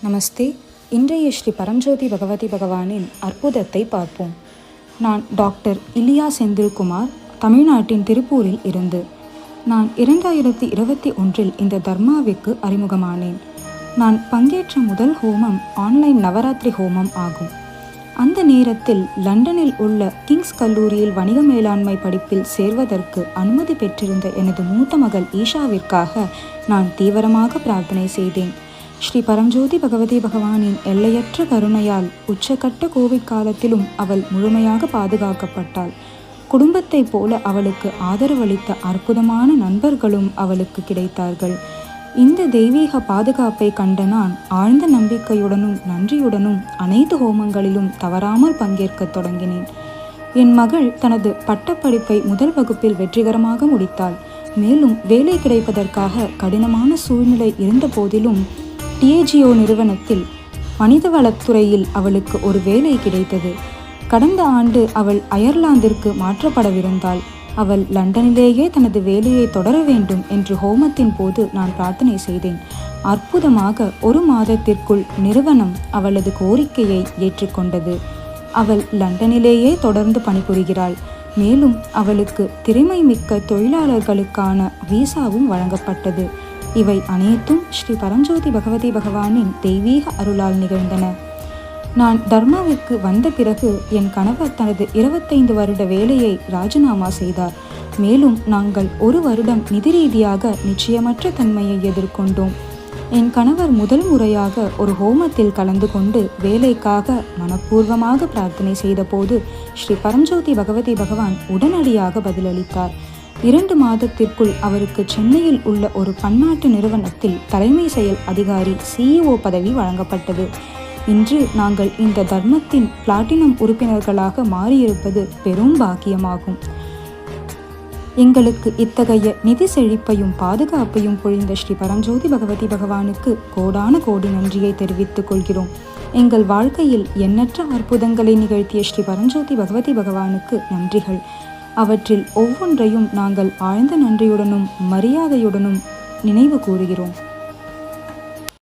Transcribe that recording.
நமஸ்தே. இன்றைய ஸ்ரீ பரஞ்சோதி பகவதி பகவானின் அற்புதத்தை பார்ப்போம். நான் டாக்டர் இலியா செந்தில்குமார், தமிழ்நாட்டின் திருப்பூரில் இருந்து. நான் 2021 இந்த தர்மாவிற்கு அறிமுகமானேன். நான் பங்கேற்ற முதல் ஹோமம் ஆன்லைன் நவராத்திரி ஹோமம் ஆகும். அந்த நேரத்தில் லண்டனில் உள்ள கிங்ஸ் கல்லூரியில் வணிக மேலாண்மை படிப்பில் சேர்வதற்கு அனுமதி பெற்றிருந்த எனது மூத்த மகள் ஈஷாவிற்காக நான் தீவிரமாக பிரார்த்தனை செய்தேன். ஸ்ரீ பரஞ்சோதி பகவதி பகவானின் எல்லையற்ற கருணையால் உச்சக்கட்ட கோவிட் காலத்திலும் அவள் முழுமையாக பாதுகாக்கப்பட்டாள். குடும்பத்தைப் போல அவளுக்கு ஆதரவளித்த அற்புதமான நண்பர்களும் அவளுக்கு கிடைத்தார்கள். இந்த தெய்வீக பாதுகாப்பை கண்ட நான் ஆழ்ந்த நம்பிக்கையுடனும் நன்றியுடனும் அனைத்து ஹோமங்களிலும் தவறாமல் பங்கேற்க தொடங்கினேன். என் மகள் தனது பட்டப்படிப்பை முதல் வகுப்பில் வெற்றிகரமாக முடித்தாள். மேலும் வேலை கிடைப்பதற்காக கடினமான சூழ்நிலை இருந்த போதிலும் டிஏஜிஓ நிறுவனத்தில் மனிதவளத்துறையில் அவளுக்கு ஒரு வேலை கிடைத்தது. கடந்த ஆண்டு அவள் அயர்லாந்திற்கு மாற்றப்படவிருந்தாள். அவள் லண்டனிலேயே தனது வேலையை தொடர வேண்டும் என்று ஹோமத்தின் போது நான் பிரார்த்தனை செய்தேன். அற்புதமாக 1 மாதத்திற்குள் நிறுவனம் அவளது கோரிக்கையை ஏற்றுக்கொண்டது. அவள் லண்டனிலேயே தொடர்ந்து பணிபுரிகிறாள். மேலும் அவளுக்கு திறமை மிக்க தொழிலாளர்களுக்கான விசாவும் வழங்கப்பட்டது. இவை அனைத்தும் ஸ்ரீ பரஞ்சோதி பகவதி பகவானின் தெய்வீக அருளால் நிகழ்ந்தன. நான் தர்மாவிற்கு வந்த பிறகு என் கணவர் தனது 25 வருட வேலையை ராஜினாமா செய்தார். மேலும் நாங்கள் 1 வருடம் நிதி ரீதியாக நிச்சயமற்ற தன்மையை எதிர்கொண்டோம். என் கணவர் முதல் முறையாக ஒரு ஹோமத்தில் கலந்து கொண்டு வேலைக்காக மனப்பூர்வமாக பிரார்த்தனை செய்த போது ஸ்ரீ பரஞ்சோதி பகவதி பகவான் உடனடியாக பதிலளித்தார். 2 மாதத்திற்குள் அவருக்கு சென்னையில் உள்ள ஒரு பன்னாட்டு நிறுவனத்தில் தலைமை செயல் அதிகாரி CEO பதவி வழங்கப்பட்டது. இன்று நாங்கள் இந்த தர்மத்தின் பிளாட்டினம் உறுப்பினர்களாக மாறியிருப்பது பெரும் பாக்கியமாகும். எங்களுக்கு இத்தகைய நிதி செழிப்பையும் பாதுகாப்பையும் பொழிந்த ஸ்ரீ பரஞ்சோதி பகவதி பகவானுக்கு கோடான கோடி நன்றியை தெரிவித்துக் கொள்கிறோம். எங்கள் வாழ்க்கையில் எண்ணற்ற அற்புதங்களை நிகழ்த்திய ஸ்ரீ பரஞ்சோதி பகவதி பகவானுக்கு நன்றிகள். அவற்றில் ஒவ்வொன்றையும் நாங்கள் ஆழ்ந்த நன்றியுடனும் மரியாதையுடனும் நினைவு கூறுகிறோம்.